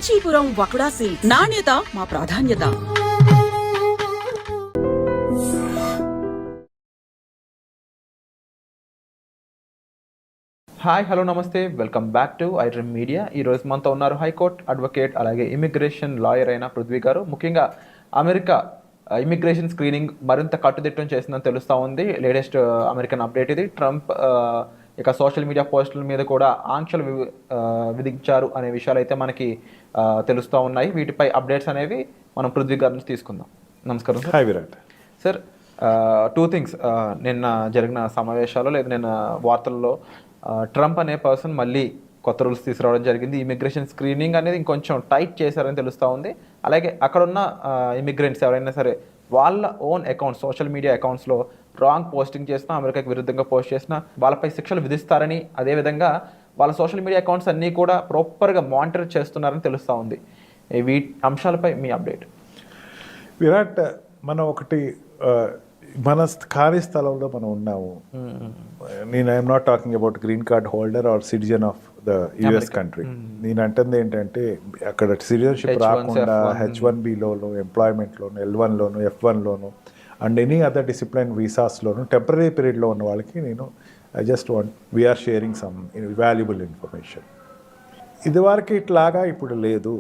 Kanchipuram వకుడా silk నాణ్యత మా ప్రాధాన్యత. హాయ్, హలో, నమస్తే, welcome back to iDream media. ఈరోజు మనతో ఉన్నారు హైకోర్టు అడ్వకేట్ అలాగే ఇమిగ్రేషన్ లాయర్ అయిన పృథ్వీ గారు. ముఖ్యంగా అమెరికా ఇమిగ్రేషన్ స్క్రీనింగ్ మరింత కట్టుదిట్టం చేసిందని తెలుస్తూ ఉంది. లేటెస్ట్ అమెరికన్ అప్డేట్ ఇది. ట్రంప్ ఇక సోషల్ మీడియా పోస్టుల మీద కూడా ఆంక్షలు విధించారు అనే విషయాలు అయితే మనకి తెలుస్తూ ఉన్నాయి. వీటిపై అప్డేట్స్ అనేవి మనం పృథ్వీ గారి నుంచి తీసుకుందాం. నమస్కారం sir. Hi Virat. Sir, two things. నిన్న జరిగిన సమావేశాలు లేదా నిన్న వార్తల్లో ట్రంప్ అనే పర్సన్ మళ్ళీ కొత్త రూల్స్ తీసుకురావడం జరిగింది. ఇమిగ్రేషన్ స్క్రీనింగ్ అనేది ఇంకొంచెం టైట్ చేశారని తెలుస్తూ ఉంది. అలాగే అక్కడున్న ఇమిగ్రెంట్స్ ఎవరైనా సరే వాళ్ళ ఓన్ అకౌంట్స్, సోషల్ మీడియా అకౌంట్స్లో రాంగ్ పోస్టింగ్ చేసినా, అమెరికాకి విరుద్ధంగా పోస్ట్ చేసినా వాళ్ళపై శిక్షలు విధిస్తారని, అదేవిధంగా వాళ్ళ సోషల్ మీడియా అకౌంట్స్ అన్నీ కూడా ప్రాపర్గా మానిటర్ చేస్తున్నారని తెలుస్తూ ఉంది. ఈ అంశాలపై మీ అప్డేట్. విరాట్, మనం ఒకటి మన ఖాళీ స్థలంలో మనం ఉన్నాము. నేను I'm not talking about green card holder or citizen of the US country. నేను అంటుంది ఏంటంటే అక్కడ సిటిజన్షిప్ రాకుండా H1Bలోను, ఎంప్లాయ్మెంట్లోను, L1లోను, F1లోను అండ్ ఎనీ అదర్ డిసిప్లిన్ వీసాస్లోను టెంపరీ పీరియడ్లో ఉన్న వాళ్ళకి నేను I just want we are sharing some valuable information. ఇదివరకు ఇట్లాగా ఇప్పుడు లేదు.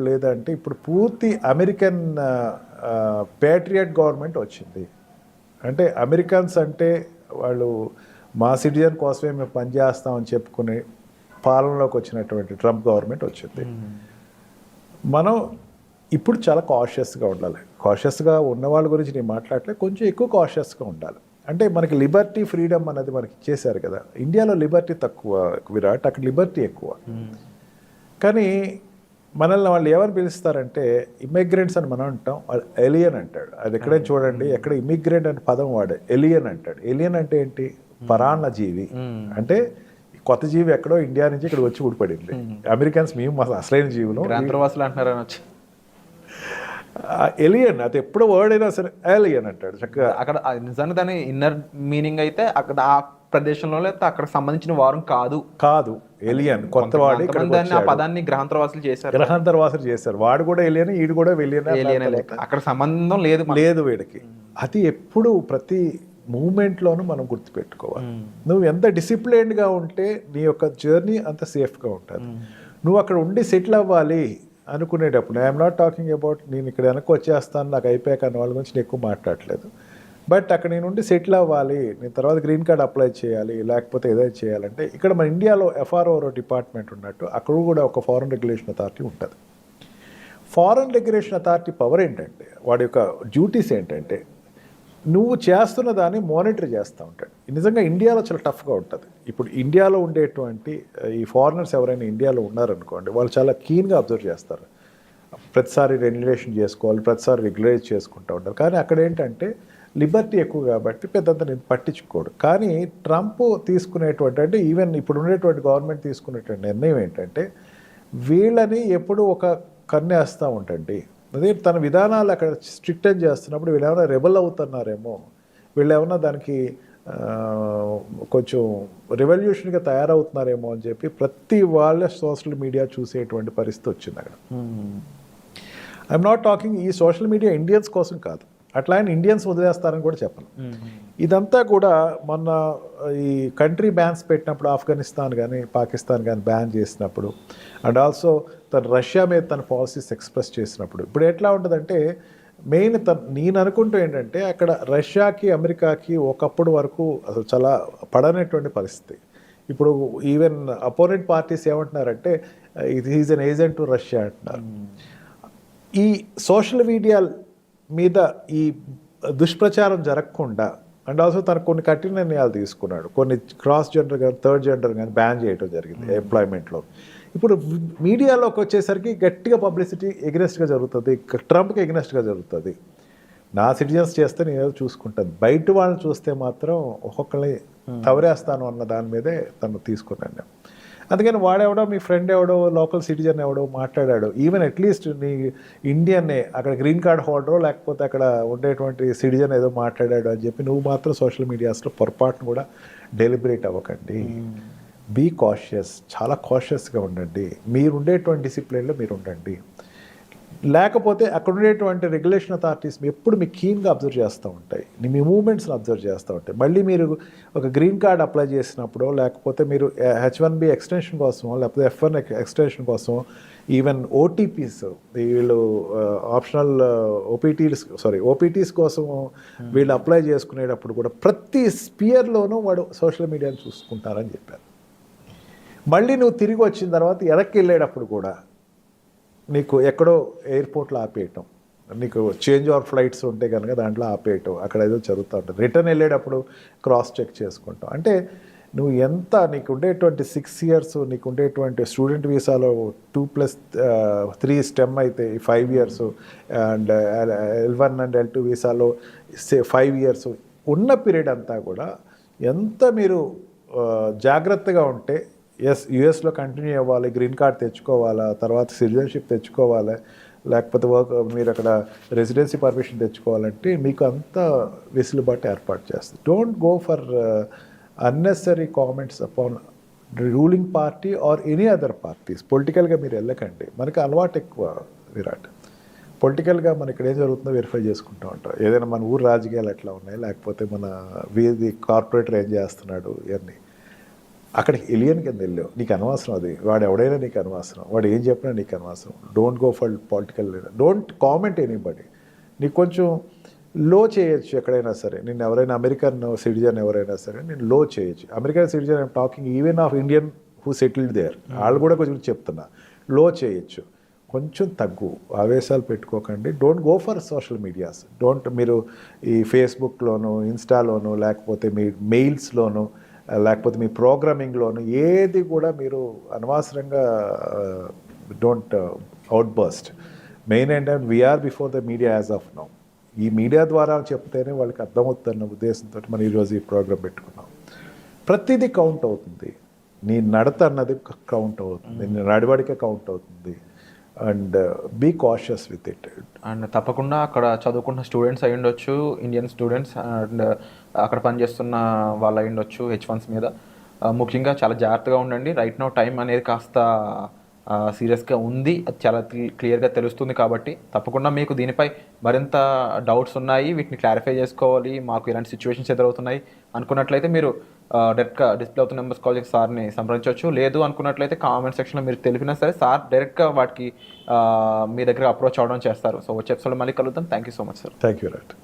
లేదంటే ఇప్పుడు పూర్తి అమెరికన్ పేట్రియట్ గవర్నమెంట్ వచ్చింది. అంటే అమెరికన్స్ అంటే వాళ్ళు మా సిటిజన్ కోసమే మేము పనిచేస్తామని చెప్పుకునే పాలనలోకి వచ్చినటువంటి ట్రంప్ గవర్నమెంట్ వచ్చింది. మనం ఇప్పుడు చాలా కాషియస్గా ఉండాలి. కాషియస్గా ఉన్న వాళ్ళ గురించి నేను మాట్లాడలేదు, కొంచెం ఎక్కువ కాషియస్గా ఉండాలి. అంటే మనకి లిబర్టీ, ఫ్రీడమ్ అనేది మనకి ఇచ్చేశారు కదా. ఇండియాలో లిబర్టీ తక్కువ విరాట్, అక్కడ లిబర్టీ ఎక్కువ. కానీ మనల్ని వాళ్ళు ఏమని పిలుస్తారంటే ఇమిగ్రెంట్స్ అని మనం అంటాం, ఎలియన్ అంటాడు. అది ఎక్కడైనా చూడండి, ఎక్కడ ఇమిగ్రెంట్ అనే పదం వాడే ఎలియన్ అంటాడు. ఎలియన్ అంటే ఏంటి? పరాన్న జీవి. అంటే కొత్త జీవి ఎక్కడో ఇండియా నుంచి ఇక్కడ వచ్చి ఊడిపడింది. అమెరికన్స్ మేము అసలైన జీవులు అంటున్నారు. ఎలియన్ అది ఎప్పుడు వర్డ్ అయినా సరే ఎలియన్ అంటాడు చక్కగా. అక్కడ నిజంగా దాని ఇన్నర్ మీనింగ్ అయితే అక్కడ ఆ ప్రదేశంలో లేకపోతే అక్కడికి సంబంధించిన వారం కాదు ఎలియన్. కొత్త వాడు పదాన్ని గ్రహాంతరవాసులు చేశారు. వాడు కూడా ఎలియన్, ఈడు కూడా ఎలియన్. అక్కడ సంబంధం లేదు వీడికి. అది ఎప్పుడు ప్రతి మూమెంట్లోనూ మనం గుర్తుపెట్టుకోవాలి. నువ్వు ఎంత డిసిప్లైన్డ్గా ఉంటే నీ యొక్క జర్నీ అంత సేఫ్గా ఉంటుంది. నువ్వు అక్కడ ఉండి సెటిల్ అవ్వాలి అనుకునేటప్పుడు, ఐఎమ్ నాట్ టాకింగ్ అబౌట్ నేను ఇక్కడ వెనక్కి వచ్చేస్తాను నాకు అయిపోయాక అన్న వాళ్ళ గురించి నేను ఎక్కువ మాట్లాడలేదు. బట్ అక్కడ నేను ఉండి సెటిల్ అవ్వాలి, నేను తర్వాత గ్రీన్ కార్డ్ అప్లై చేయాలి, లేకపోతే ఏదైనా చేయాలంటే ఇక్కడ మన ఇండియాలో FRO డిపార్ట్మెంట్ ఉన్నట్టు అక్కడ కూడా ఒక ఫారెన్ రెగ్యులేషన్ అథారిటీ ఉంటుంది. ఫారెన్ రెగ్యులేషన్ అథారిటీ పవర్ ఏంటంటే, వాడి యొక్క డ్యూటీస్ ఏంటంటే నువ్వు చేస్తున్న దాన్ని మానిటర్ చేస్తూ ఉంటాడు. నిజంగా ఇండియాలో చాలా టఫ్గా ఉంటుంది. ఇప్పుడు ఇండియాలో ఉండేటువంటి ఈ ఫారినర్స్ ఎవరైనా ఇండియాలో ఉన్నారనుకోండి, వాళ్ళు చాలా కీన్గా అబ్జర్వ్ చేస్తారు. ప్రతిసారి రెగ్యులేషన్ చేసుకోవాలి, ప్రతిసారి రెగ్యులైజ్ చేసుకుంటూ ఉంటారు. కానీ అక్కడ ఏంటంటే లిబర్టీ ఎక్కువ కాబట్టి పెద్దంత నేను పట్టించుకోడు. కానీ ట్రంప్ తీసుకునేటువంటి, అంటే ఈవెన్ ఇప్పుడు ఉండేటువంటి గవర్నమెంట్ తీసుకునేటువంటి నిర్ణయం ఏంటంటే వీళ్ళని ఎప్పుడు ఒక కన్నేస్తూ ఉంటుంది. అదే తన విధానాలు అక్కడ స్ట్రిక్ట్ అని చేస్తున్నప్పుడు వీళ్ళు ఏమైనా రెబల్ అవుతున్నారేమో, వీళ్ళు ఏమైనా దానికి కొంచెం రెవల్యూషన్గా తయారవుతున్నారేమో అని చెప్పి ప్రతి వాళ్ళ సోషల్ మీడియా చూసేటువంటి పరిస్థితి వచ్చింది అక్కడ. ఐఎమ్ నాట్ టాకింగ్ ఈ సోషల్ మీడియా ఇండియన్స్ కోసం కాదు, అట్లా ఆయన ఇండియన్స్ వదిలేస్తారని కూడా చెప్పను. ఇదంతా కూడా మొన్న ఈ కంట్రీ బ్యాన్స్ పెట్టినప్పుడు ఆఫ్ఘనిస్తాన్ కానీ పాకిస్తాన్ కానీ బ్యాన్ చేసినప్పుడు, అండ్ ఆల్సో తను రష్యా మీద తన పాలసీస్ ఎక్స్ప్రెస్ చేసినప్పుడు, ఇప్పుడు ఎట్లా ఉంటుందంటే మెయిన్ నేను అనుకుంటూ ఏంటంటే అక్కడ రష్యాకి అమెరికాకి ఒకప్పుడు వరకు అసలు చాలా పడనటువంటి పరిస్థితి. ఇప్పుడు ఈవెన్ అపోనెంట్ పార్టీస్ ఏమంటున్నారంటే ఇది is an agent to Russia అంటున్నారు. ఈ సోషల్ మీడియా మీద ఈ దుష్ప్రచారం జరగకుండా, అండ్ ఆల్సో తనకు కొన్ని కఠిన నిర్ణయాలు తీసుకున్నాడు. కొన్ని క్రాస్ జెండర్ కానీ థర్డ్ జెండర్ కానీ బ్యాన్ చేయడం జరిగింది ఎంప్లాయ్మెంట్లో. ఇప్పుడు మీడియాలోకి వచ్చేసరికి గట్టిగా పబ్లిసిటీ ఎగ్నెస్ట్గా జరుగుతుంది, ట్రంప్కి ఎగ్నెస్ట్గా జరుగుతుంది. నా సిటిజన్స్ చేస్తే నేను చూసుకుంటాను, బయట వాళ్ళని చూస్తే మాత్రం ఒక్కొక్కరిని తవరేస్తాను అన్న దాని మీదే తను తీసుకున్నాను. అందుకని వాడెవడో మీ ఫ్రెండ్ ఎవడో లోకల్ సిటిజన్ ఎవడో మాట్లాడాడు, ఈవెన్ అట్లీస్ట్ నీ ఇండియన్నే అక్కడ గ్రీన్ కార్డ్ హోల్డరో లేకపోతే అక్కడ ఉండేటువంటి సిటిజన్ ఏదో మాట్లాడాడు అని చెప్పి నువ్వు మాత్రం సోషల్ మీడియాస్లో పొరపాటును కూడా డెలిబరేట్ అవ్వకండి. బీ కాషియస్, చాలా కాషియస్గా ఉండండి. మీరు ఉండేటువంటి డిసిప్లిన్లో మీరు ఉండండి. లేకపోతే అక్కడ ఉండేటువంటి రెగ్యులేషన్ అథారిటీస్ ఎప్పుడు మీకు కీన్గా అబ్జర్వ్ చేస్తూ ఉంటాయి, మీ మూమెంట్స్ని అబ్జర్వ్ చేస్తూ ఉంటాయి. మళ్ళీ మీరు ఒక గ్రీన్ కార్డ్ అప్లై చేసినప్పుడు, లేకపోతే మీరు H1B ఎక్స్టెన్షన్ కోసమో, లేకపోతే F1 ఎక్స్టెన్షన్ కోసం, ఈవెన్ ఓటీపీస్, వీళ్ళు ఆప్షనల్ ఓపీటీస్ కోసం వీళ్ళు అప్లై చేసుకునేటప్పుడు కూడా ప్రతి స్పియర్లోనూ వాడు సోషల్ మీడియాని చూసుకుంటారని చెప్పారు. మళ్ళీ నువ్వు తిరిగి వచ్చిన తర్వాత వెనక్కి వెళ్ళేటప్పుడు కూడా నీకు ఎక్కడో ఎయిర్పోర్ట్లో ఆపేయటం, నీకు చేంజ్ ఆర్ ఫ్లైట్స్ ఉంటే కనుక దాంట్లో ఆపేయటం, అక్కడ ఏదో జరుగుతూ ఉంటుంది. రిటర్న్ వెళ్ళేటప్పుడు క్రాస్ చెక్ చేసుకుంటాం. అంటే నువ్వు ఎంత నీకు ఉండేటువంటి 6 years, నీకు ఉండేటువంటి స్టూడెంట్ వీసాలో 2+3 STEM అయితే 5 years, and L1 and L2 వీసాలో 5 years ఉన్న పీరియడ్ అంతా కూడా ఎంత మీరు జాగ్రత్తగా ఉంటే, యుఎస్లో కంటిన్యూ అవ్వాలి, గ్రీన్ కార్డ్ తెచ్చుకోవాలా, తర్వాత సిటిజన్షిప్ తెచ్చుకోవాలి, లేకపోతే మీరు అక్కడ రెసిడెన్సీ పర్మిషన్ తెచ్చుకోవాలంటే మీకు అంత వెసులుబాటు ఏర్పాటు చేస్తుంది. Don't go for unnecessary comments upon ruling party or any other parties. పొలిటికల్గా మీరు వెళ్ళకండి. మనకి అలవాటు ఎక్కువ విరాట్. పొలిటికల్గా మన ఇక్కడ ఏం జరుగుతుందో వెరిఫై చేసుకుంటూ ఉంటాం. ఏదైనా మన ఊరు రాజకీయాలు ఎట్లా ఉన్నాయి, లేకపోతే మన వీధి కార్పొరేటర్ ఏం చేస్తున్నాడు, ఇవన్నీ అక్కడికి ఎలియన్ కింద వెళ్ళావు, నీకు అనవసరం. అది వాడు ఎవడైనా నీకు అనవసరం, వాడు ఏం చెప్పినా నీకు అనవసరం. Don't go for political leader, don't comment anybody. నీకు కొంచెం లో చేయొచ్చు ఎక్కడైనా సరే. నేను ఎవరైనా అమెరికన్ సిటిజన్ ఎవరైనా సరే నేను లో చేయొచ్చు. American citizen I'm talking even of Indian who settled there, వాళ్ళు కూడా కొంచెం చెప్తున్నా, లో చేయొచ్చు. కొంచెం తగ్గు, ఆవేశాలు పెట్టుకోకండి. Don't go for social medias. మీరు ఈ ఫేస్బుక్లోను, ఇన్స్టాలోను, లేకపోతే మీ మెయిల్స్లోను, లేకపోతే మీ ప్రోగ్రామింగ్లోను ఏది కూడా మీరు అనవసరంగా డోంట్ అవుట్ బర్స్ట్. మెయిన్ ఏంటంటే we're before the media as of now. ఈ మీడియా ద్వారా చెప్తేనే వాళ్ళకి అర్థమవుతున్న ఉద్దేశంతో మనం ఈరోజు ఈ ప్రోగ్రామ్ పెట్టుకున్నాం. ప్రతిదీ కౌంట్ అవుతుంది. నీ నడత అన్నది కౌంట్ అవుతుంది, నీ నడవడిక కౌంట్ అవుతుంది. And be cautious with it. And తప్పకుండా అక్కడ చదువుకున్న స్టూడెంట్స్ అయి ఉండొచ్చు, ఇండియన్ స్టూడెంట్స్, అండ్ అక్కడ పనిచేస్తున్న వాళ్ళు అయి ఉండొచ్చు H1s మీద. ముఖ్యంగా చాలా జాగ్రత్తగా ఉండండి. రైట్ నౌ టైం అనేది కాస్త సీరియస్గా ఉంది, అది చాలా క్లియర్గా తెలుస్తుంది. కాబట్టి తప్పకుండా మీకు దీనిపై మరింత డౌట్స్ ఉన్నాయి, వీటిని క్లారిఫై చేసుకోవాలి, మాకు ఇలాంటి సిచ్యువేషన్స్ ఎదురవుతున్నాయి అనుకున్నట్లయితే మీరు డైరెక్ట్గా డిస్ప్లే అవుతున్న నెంబర్స్ కాల్ చేసి సార్ని సంప్రదించవచ్చు. లేదు అనుకున్నట్లయితే కామెంట్ సెక్షన్లో మీరు తెలిపినా సరే సార్ డైరెక్ట్గా వాటికి మీ దగ్గర అప్రోచ్ అవ్వడం చేస్తారు. సో వచ్చే ఎపిసోడ్లో మళ్ళీ కలుద్దాం. Thank you so much sir. Thank you right.